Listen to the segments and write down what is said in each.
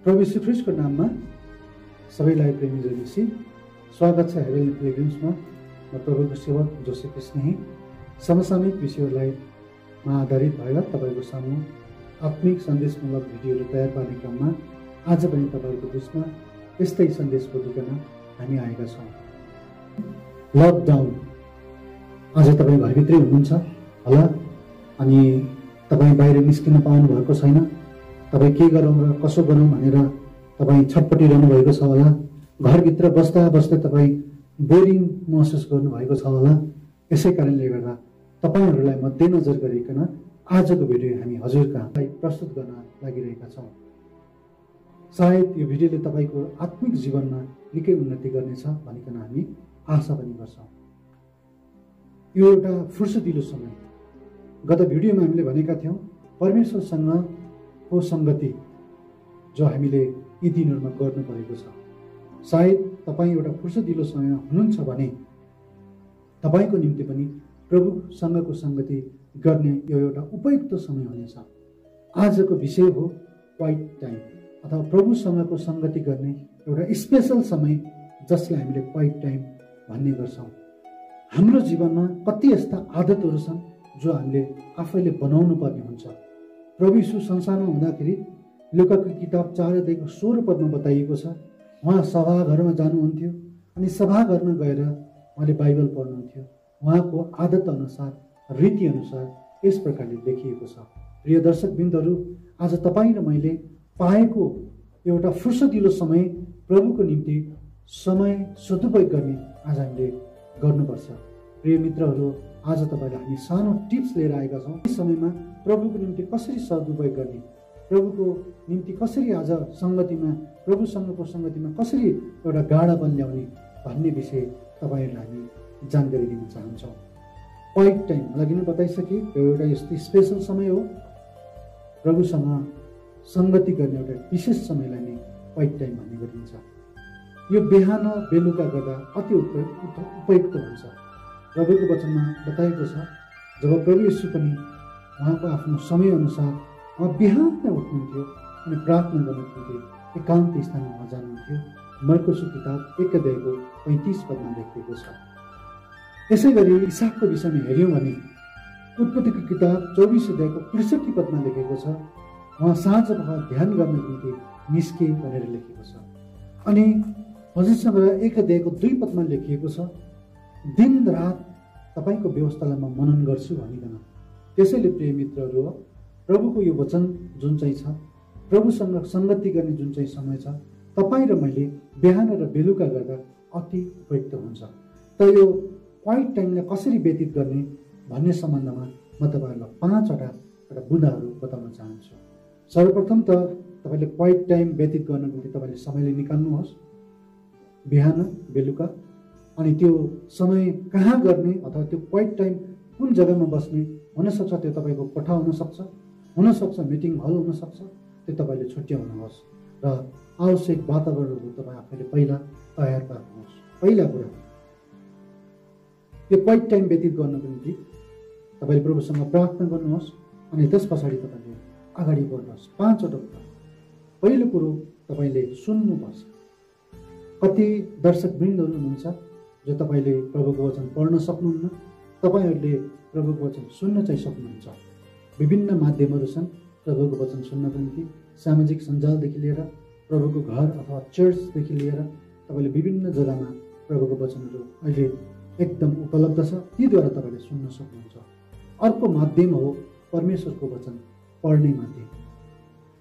प्रभु यीशु ख्रीष्टको नाममा सबैलाई प्रेमी जयमसी। स्वागत छ हेभेन पिलग्रिम्समा। म प्रभुको सेवक जोसेफ स्नेही समसामयिक विषयहरूमा आधारित भएर तपाईँको सामु आत्मिक सन्देशमूलक भिडियोहरू तयार पार्ने क्रममा आज पनि तपाईँको बिचमा यस्तै सन्देश बोलिकन हामी आएका छौँ। लकडाउन आज तपाईँ घरभित्रै हुनुहुन्छ होला अनि तपाईँ बाहिर निस्किन पाउनु भएको छैन। तपाईँ के गरौँ र कसो गरौँ भनेर तपाईँ छटपटिरहनु भएको छ होला। घरभित्र बस्दा बस्दै तपाईँ बोरिङ महसुस गर्नुभएको छ होला। यसै कारणले गर्दा तपाईँहरूलाई मध्यनजर गरिकन आजको भिडियो हामी हजुरलाई प्रस्तुत गर्न लागिरहेका छौँ। सायद यो भिडियोले तपाईँको आत्मिक जीवनमा निकै उन्नति गर्नेछ भनिकन हामी आशा पनि गर्छौँ। यो एउटा फुर्सदिलो समय। गत भिडियोमा हामीले भनेका थियौँ परमेश्वरसँगको सङ्गति जो हामीले यी दिनहरूमा गर्नु परेको छ। सायद तपाईँ एउटा फुर्सदिलो समय हुनुहुन्छ भने तपाईँको निम्ति पनि प्रभुसँगको सङ्गति गर्ने यो एउटा उपयुक्त समय हुनेछ। आजको विषय हो क्वाइट टाइम अथवा प्रभुसँगको सङ्गति गर्ने एउटा स्पेसल समय जसलाई हामीले क्वाइट टाइम भन्ने गर्छौँ। हाम्रो जीवनमा कति यस्ता आदतहरू छन् जो हामीले आफैले बनाउनु पर्ने हुन्छ। प्रभु यीशु संसारमा हुँदाखेरि लुकाको किताब 4:16 बताइएको छ, उहाँ सभाघरमा जानुहुन्थ्यो अनि सभाघरमा गएर उहाँले बाइबल पढ्नुहुन्थ्यो। उहाँको आदत अनुसार रीति अनुसार यस प्रकारले लेखिएको छ। प्रिय दर्शकवृन्दहरू, आज तपाईँ र मैले पाएको एउटा फुर्सदिलो समय प्रभुको निम्ति समय सदुपयोग गर्ने आज हामीले गर्नुपर्छ। प्रिय मित्रहरू, आज तपाईँलाई हामी सानो टिप्स लिएर आएका छौँ। यस समयमा प्रभुको निम्ति कसरी सदुपयोग गर्ने, प्रभुको निम्ति कसरी आज सङ्गतिमा प्रभुसँगको सङ्गतिमा कसरी एउटा गाढापन ल्याउने भन्ने विषय तपाईँहरूलाई हामी जानकारी दिन चाहन्छौँ। क्वाइट टाइम अघि नै बताइसके यो एउटा यस्तो स्पेसल समय हो। प्रभुसँग सङ्गति गर्ने एउटा विशेष समयलाई नै क्वाइट टाइम भन्ने गरिन्छ। यो बिहान बेलुका गर्दा अति उपयुक्त हुन्छ। प्रभुको वचनमा बताएको छ, जब प्रभु यीशु पनि उहाँको आफ्नो समयअनुसार उहाँ बिहान नै उठ्नुहुन्थ्यो अनि प्रार्थना गर्नुहुन्थ्यो, एकान्त स्थानमा उहाँ जानुहुन्थ्यो। मर्कुसको किताब 1:35 लेखिएको छ। यसै गरी इसाकको विषयमा हेऱ्यौँ भने उत्पत्तिको किताब 24:63 लेखेको छ, उहाँ साँझ पख ध्यान गर्नको निम्ति निस्के भनेर लेखेको छ। अनि हजुरसँग 1:2 लेखिएको छ, दिन रात तपाईँको व्यवस्थालाई म मनन गर्छु भनिकन। त्यसैले प्रिय मित्रहरू, प्रभुको यो वचन जुन चाहिँ छ, प्रभुसँग सङ्गति गर्ने जुन चाहिँ समय छ, तपाईँ र मैले बिहान र बेलुका गर्दा अति उपयुक्त हुन्छ। त यो क्वाइट टाइमलाई कसरी व्यतीत गर्ने भन्ने सम्बन्धमा म तपाईँहरूलाई 5वटा बुँदाहरू बताउन चाहन्छु। सर्वप्रथम त तपाईँले क्वाइट टाइम व्यतीत गर्नको निम्ति तपाईँले समयले निकाल्नुहोस् बिहान बेलुका। अनि त्यो समय कहाँ गर्ने अथवा त्यो क्वाइट टाइम कुन जग्गामा बस्ने हुनसक्छ, त्यो तपाईँको कोठा हुनसक्छ मिटिङ हल हुनसक्छ, त्यो तपाईँले छुट्याउनुहोस् र आवश्यक वातावरणहरू तपाईँ आफैले पहिला तयार पार्नुहोस्। पहिला कुरा यो क्वाइट टाइम व्यतीत गर्नको निम्ति तपाईँले प्रभुसँग प्रार्थना गर्नुहोस् अनि त्यस पछाडि तपाईँले अगाडि बढ्नुहोस्। 5वटा कुरा। पहिलो कुरो तपाईँले सुन्नुपर्छ। कति दर्शकवृन्दहरू हुनुहुन्छ जो तपाईँले प्रभुको वचन पढ्न सक्नुहुन्न, तपाईँहरूले प्रभुको वचन सुन्न चाहिँ सक्नुहुन्छ। विभिन्न माध्यमहरू छन् प्रभुको वचन सुन्नको निम्ति। सामाजिक सञ्जालदेखि लिएर प्रभुको घर अथवा चर्चदेखि लिएर तपाईँले विभिन्न जग्गामा प्रभुको वचनहरू अहिले एकदम उपलब्ध छ, तीद्वारा तपाईँले सुन्न सक्नुहुन्छ। अर्को माध्यम हो परमेश्वरको वचन पढ्ने माध्यम।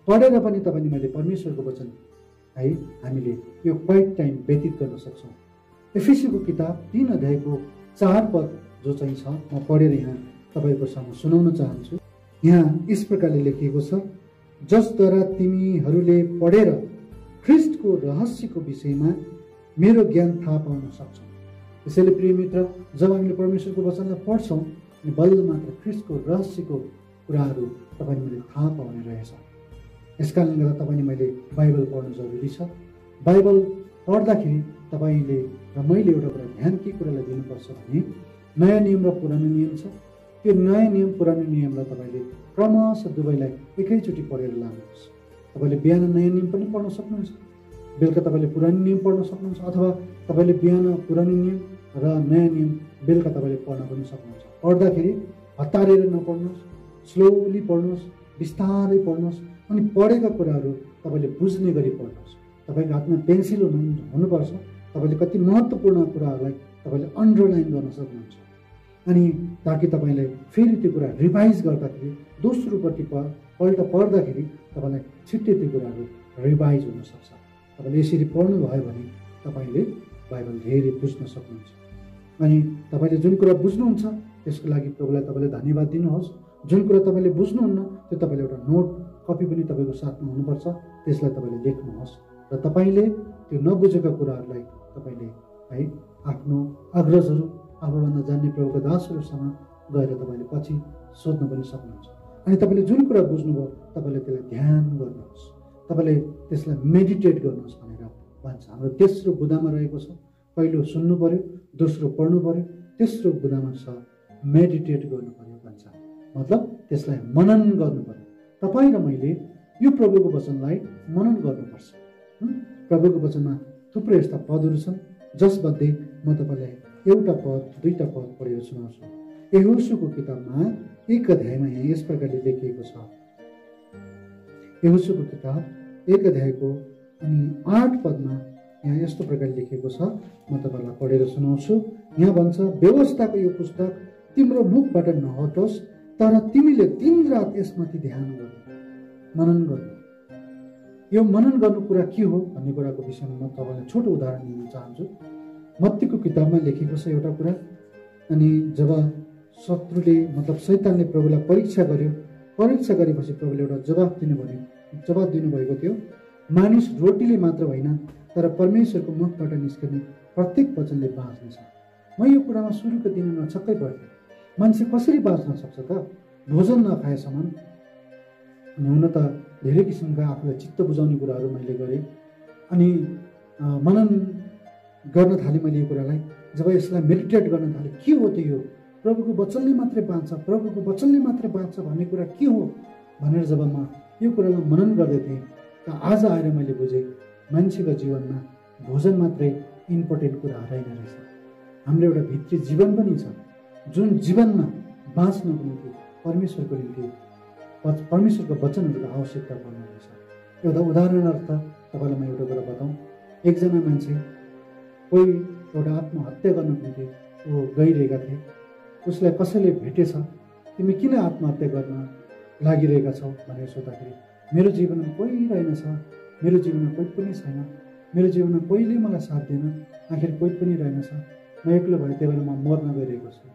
पढेर पनि तपाईँले मैले परमेश्वरको वचन है हामीले यो क्वाइट टाइम व्यतीत गर्न सक्छौँ। एफिसीको किताब 3:4 जो चाहिँ छ, म पढेर यहाँ तपाईँको सामु सुनाउन चाहन्छु। यहाँ यस प्रकारले लेखिएको छ, जसद्वारा तिमीहरूले पढेर ख्रिस्टको रहस्यको विषयमा मेरो ज्ञान थाहा पाउन सक्छौ। त्यसैले प्रिय मित्र, जब हामीले परमेश्वरको वचनलाई पढ्छौँ अनि बल्ल मात्र ख्रिस्टको रहस्यको कुराहरू तपाईँले मैले थाहा पाउने रहेछौँ। यस कारणले गर्दा तपाईँले मैले बाइबल पढ्नु जरुरी छ। बाइबल पढ्दाखेरि तपाईँले र मैले एउटा कुरा ध्यान के कुरालाई दिनुपर्छ भने नयाँ नियम र पुरानो नियम छ। त्यो नयाँ नियम पुरानो नियमलाई तपाईँले क्रमशः दुवैलाई एकैचोटि पढेर लानुहोस्। तपाईँले बिहान नयाँ नियम पनि पढ्न सक्नुहुन्छ, बेलुका तपाईँले पुरानो नियम पढ्न सक्नुहुन्छ, अथवा तपाईँले बिहान पुरानो नियम र नयाँ नियम बेलुका तपाईँले पढ्न पनि सक्नुहुन्छ। पढ्दाखेरि हतारेर नपढ्नुहोस्, स्लोली पढ्नुहोस्, बिस्तारै पढ्नुहोस्, अनि पढेका कुराहरू तपाईँले बुझ्ने गरी पढ्नुहोस्। तपाईँको हातमा पेन्सिल हुनुपर्छ, तपाईँले कति महत्त्वपूर्ण कुराहरूलाई तपाईँले अन्डरलाइन गर्न सक्नुहुन्छ, अनि ताकि तपाईँले फेरि त्यो कुरा रिभाइज गर्दाखेरि दोस्रोपट्टि पल्ट पढ्दाखेरि तपाईँलाई छिट्टै त्यो कुराहरू रिभाइज हुनसक्छ। तपाईँले यसरी पढ्नुभयो भने तपाईँले बाइबल धेरै बुझ्न सक्नुहुन्छ। अनि तपाईँले जुन कुरा बुझ्नुहुन्छ त्यसको लागि प्रभुलाई तपाईँले धन्यवाद दिनुहोस्। जुन कुरा तपाईँले बुझ्नुहुन्न त्यो तपाईँले एउटा नोट कपी पनि तपाईँको साथमा हुनुपर्छ, त्यसलाई तपाईँले लेख्नुहोस् र तपाईँले त्यो नबुझेका कुराहरूलाई तपाईँले है आफ्नो अग्रजहरू आफूभन्दा जान्ने प्रभुको दासहरूसँग गएर तपाईँले पछि सोध्न पनि सक्नुहुन्छ। अनि तपाईँले जुन कुरा बुझ्नुभयो तपाईँले त्यसलाई ध्यान गर्नुहोस्, तपाईँले त्यसलाई मेडिटेट गर्नुहोस् भनेर भन्छ। हाम्रो तेस्रो बुदामा रहेको छ, पहिलो सुन्नु पर्यो, दोस्रो पढ्नु पर्यो, तेस्रो बुदामा छ मेडिटेट गर्नु पर्यो भन्छ। मतलब त्यसलाई मनन गर्नु पर्यो। तपाईँ र मैले यो प्रभुको वचनलाई मनन गर्नुपर्छ। प्रभुको वचनमा थुप्रै यस्ता पदहरू छन् जसमध्ये म तपाईँलाई एउटा पद दुईटा पद पढेर सुनाउँछु। यहोशूको किताबमा 1 अध्यायमा यहाँ यस प्रकारले लेखिएको छ। यहोशूको किताब 1 अध्यायको अनि 8 पदमा यहाँ यस्तो प्रकारले लेखिएको छ, म तपाईँलाई पढेर सुनाउँछु। यहाँ भन्छ, व्यवस्थाको यो पुस्तक तिम्रो मुखबाट नहटोस्, तर तिमीले दिन रात यसमाथि ध्यान गर्नु, मनन गर्नु। यो मनन गर्नु कुरा के हो भन्ने कुराको विषयमा म तपाईँलाई छोटो उदाहरण दिन चाहन्छु। मत्तीको किताबमा लेखेको छ एउटा कुरा। अनि जब शत्रुले मतलब शैतानले प्रभुलाई परीक्षा गर्यो, परीक्षा गरेपछि प्रभुले एउटा जवाब दिनुभएको थियो, मानिस रोटीले मात्र होइन तर परमेश्वरको मुखबाट निस्कने प्रत्येक वचनले बाँच्नेछ। म यो कुरामा सुरुको दिनमा छक्कै पर्थेँ, मान्छे कसरी बाँच्न सक्छ त भोजन नखाएसम्म। अनि हुन त धेरै किसिमका आफूलाई चित्त बुझाउने कुराहरू मैले गरेँ, अनि मनन गर्न थालेँ मैले यो कुरालाई। जब यसलाई मेडिटेट गर्न थालेँ, के हो त यो प्रभुको वचनले मात्रै बाँच्छ, प्रभुको वचनले मात्रै बाँच्छ भन्ने कुरा के हो भनेर जब म यो कुरालाई मनन गर्दै थिएँ, त आज आएर मैले बुझेँ मान्छेको जीवनमा भोजन मात्रै इम्पोर्टेन्ट कुरा होइन रहेछ। हाम्रो एउटा भित्री जीवन पनि छ, जुन जीवनमा बाँच्नको निम्ति परमेश्वरको निम्ति परमेश्वरको वचनहरूको आवश्यकता पर्ने रहेछ। एउटा उदाहरणार्थ तपाईँलाई म एउटा कुरा बताउँ। एकजना मान्छे कोही एउटा आत्महत्या गर्नको निम्ति ऊ गइरहेका थिए। उसलाई कसैले भेटेछ, तिमी किन आत्महत्या गर्न लागिरहेका छौ भनेर सोद्धाखेरि मेरो जीवनमा कोही रहेनछ, मेरो जीवनमा कोही पनि छैन, मेरो जीवनमा कोहीले मलाई साथ दिएन, आखिर कोही पनि रहेनछ, म एक्लो भए त्यही बेला म मर्न गइरहेको छु।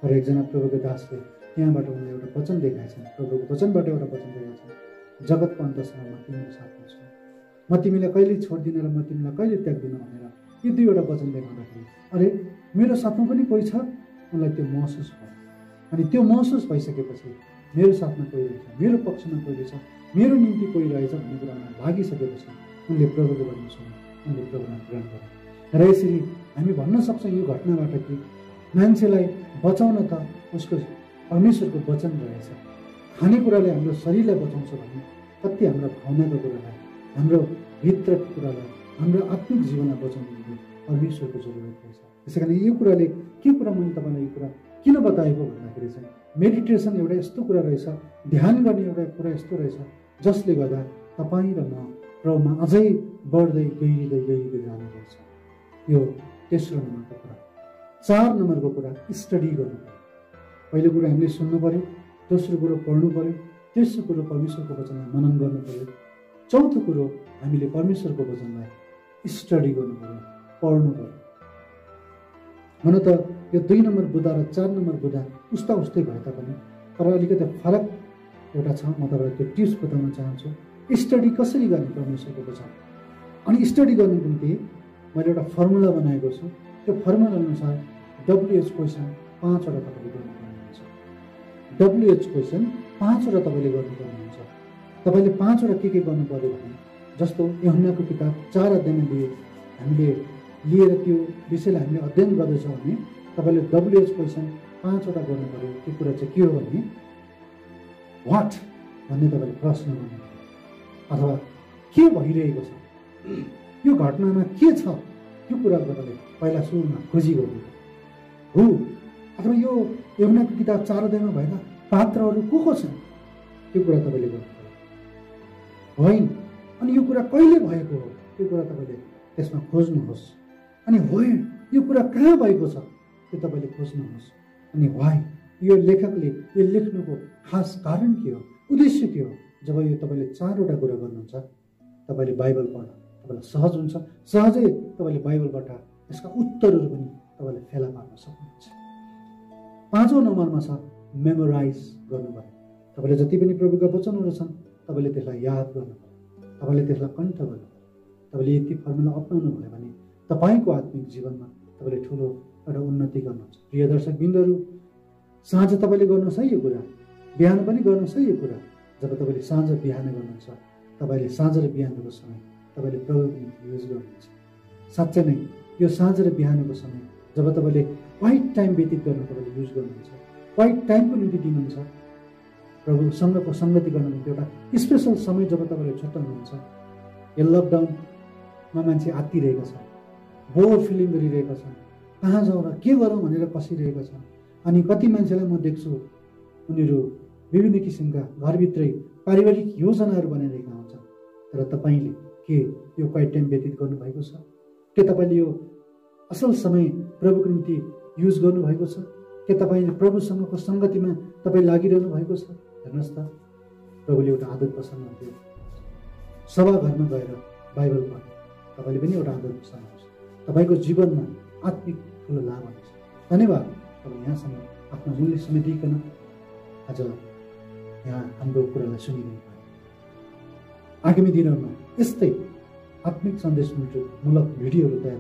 तर एकजना प्रभुको दासले त्यहाँबाट उनलाई एउटा वचन देखाएछन्, प्रभुको वचनबाट एउटा वचन देखाएछन्, जगतको अन्तसम्म म तिम्रो साथमा छु, म तिमीलाई कहिले छोड्दिनँ र म तिमीलाई कहिले त्याग्दिनँ भनेर यी दुईवटा वचन देखाउँदाखेरि अरे मेरो साथमा पनि कोही छ, उनलाई त्यो महसुस भयो। अनि त्यो महसुस भइसकेपछि मेरो साथमा कोही रहेछ, मेरो पक्षमा कोही रहेछ, मेरो निम्ति कोही रहेछ भन्ने कुरामा लागिसकेपछि उनले प्रभुको वचन सुने, उनले प्रभुलाई ग्रहण गरे। र यसरी हामी भन्न सक्छौँ यो घटनाबाट कि मान्छेलाई बचाउन त उसको परमेश्वरको वचन रहेछ। खानेकुराले हाम्रो शरीरलाई बचाउँछ भने कति हाम्रो भावनाको कुरालाई, हाम्रो भित्रको कुरालाई, हाम्रो आत्मिक जीवनलाई बचाउनु निम्ति परमेश्वरको जरुरत रहेछ। त्यसै कारण यो कुराले के कुरा मैले तपाईँलाई यो कुरा किन बताएको भन्दाखेरि चाहिँ मेडिटेसन एउटा यस्तो कुरा रहेछ, ध्यान गर्ने एउटा कुरा यस्तो रहेछ जसले गर्दा तपाईँ र म प्रभुमा अझै बढ्दै गइरहँदै जानुपर्छ। यो तेस्रो नम्बरको कुरा। 4 नम्बरको कुरा स्टडी गर्नु पर्यो। पहिलो कुरो हामीले सुन्नु पर्यो, दोस्रो कुरो पढ्नु पर्यो, तेस्रो कुरो परमेश्वरको वचनलाई मनन गर्नु पर्यो, चौथो कुरो हामीले परमेश्वरको वचनलाई स्टडी गर्नु पर्यो, पढ्नु पर्यो। हुन त यो 2 नम्बर बुधा र 4 नम्बर बुधा उस्तै भए तापनि तर अलिकति फरक एउटा छ। म तपाईँलाई त्यो टिप्स बताउन चाहन्छु। स्टडी कसरी गर्ने परमेश्वरको वचन, अनि स्टडी गर्नुको निम्ति मैले एउटा फर्मुला बनाएको छु। त्यो फर्मुला अनुसार WH क्वेसन 5 वटा तपाईँले गर्नुपर्ने हुन्छ। WH क्वेसन 5 वटा तपाईँले गर्नुपर्ने हुन्छ। तपाईँले 5 वटा के गर्नु पर्यो भने जस्तो यूहन्नाको किताब 4 अध्यायमा हामीले लिएर त्यो विषयलाई हामीले अध्ययन गर्दैछौँ भने तपाईँले WH क्वेसन 5 वटा गर्नु पर्यो। त्यो कुरा चाहिँ के हो भने वाट भन्ने तपाईँले प्रश्न गर्नु पर्यो। अथवा के भइरहेको छ, यो घटनामा के छ, यो कुरा तपाईँले पहिला सुरुमा खोजी गर्नु हो। अथवा यो यमुनाको किताब 4 अध्यायमा भएका पात्रहरू को छन्, त्यो कुरा तपाईँले गर्नु होइन। अनि यो कुरा कहिले भएको हो, त्यो कुरा तपाईँले त्यसमा खोज्नुहोस्। अनि होइन, यो कुरा कहाँ भएको छ, त्यो तपाईँले खोज्नुहोस्। अनि वाइ, यो लेखकले यो लेख्नुको खास कारण के हो, उद्देश्य के हो। जब यो तपाईँले 4वटा कुरा गर्नुहुन्छ, तपाईँले बाइबल पढ्न तपाईँलाई सहज हुन्छ। सहजै तपाईँले बाइबलबाट यसका उत्तरहरू पनि तपाईँले फेला पार्न सक्नुहुन्छ। 5औं नम्बरमा छ मेमोराइज गर्नुभयो। तपाईँले जति पनि प्रभुका वचनहरू छन्, तपाईँले त्यसलाई याद गर्नुभयो, तपाईँले त्यसलाई कण्ठ गर्नुभयो। तपाईँले यति फर्मुला अपनाउनु भयो भने तपाईँको आत्मिक जीवनमा तपाईँले ठुलो एउटा उन्नति गर्नुहुन्छ। प्रिय दर्शकबिन्दुहरू, साँझ तपाईँले गर्नुहोस् है यो कुरा, बिहान पनि गर्नुहोस् है यो कुरा। जब तपाईँले साँझ बिहान गर्नुहुन्छ, तपाईँले साँझ र बिहानको समय तपाईँले प्रभुको निम्ति युज गर्नुहुन्छ। साँच्चै नै यो साँझ र बिहानको समय जब तपाईँले क्वाइट टाइम व्यतीत गर्न तपाईँले युज गर्नुहुन्छ, क्वाइट टाइमको निम्ति दिनुहुन्छ, प्रभुसँगको सङ्गति गर्न निम्ति एउटा स्पेसल समय जब तपाईँले छुट्याउनुहुन्छ। यो लकडाउनमा मान्छे आत्तिरहेका छन्, बोर फिलिङ गरिरहेका छन्, कहाँ जाउँ र के गरौँ भनेर कसिरहेका छन्। अनि कति मान्छेलाई म देख्छु, उनीहरू विभिन्न किसिमका घरभित्रै पारिवारिक योजनाहरू बनाइरहेका हुन्छन्। तर तपाईँले के यो क्वाइट टाइम व्यतीत गर्नुभएको छ? के तपाईँले यो असल समय प्रभुको निम्ति युज गर्नुभएको छ? के तपाईँले प्रभुसँगको सङ्गतिमा तपाईँ लागिरहनु भएको छ? हेर्नुहोस् त, प्रभुले एउटा आदत बसाल्नुहुन्थ्यो, सभाघरमा गएर बाइबल पढ्नु। तपाईँले पनि एउटा आदत बसाल्नुहोस्, तपाईँको जीवनमा आत्मिक ठुलो लाभ हुनेछ। धन्यवाद, तपाईँ यहाँसम्म आफ्नो मूल्य समय दिइकन आज यहाँ हाम्रो कुरालाई सुनिदिनु भयो। आगामी दिनहरूमा यस्तै आत्मिक सन्देशमूलक भिडियोहरू तयार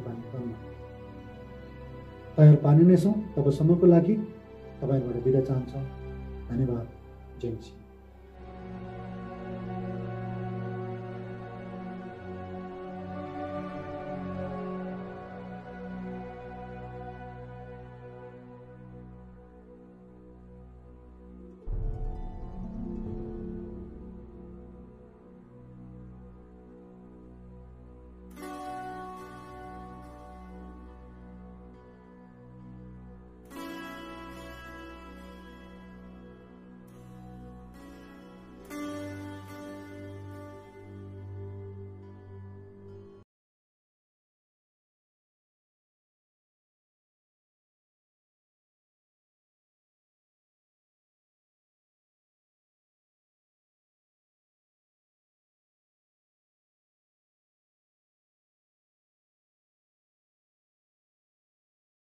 पार्ने नै छौँ। तबसम्मको लागि तपाईँबाट बिदा चाहन्छौँ। धन्यवाद। जय मसीह।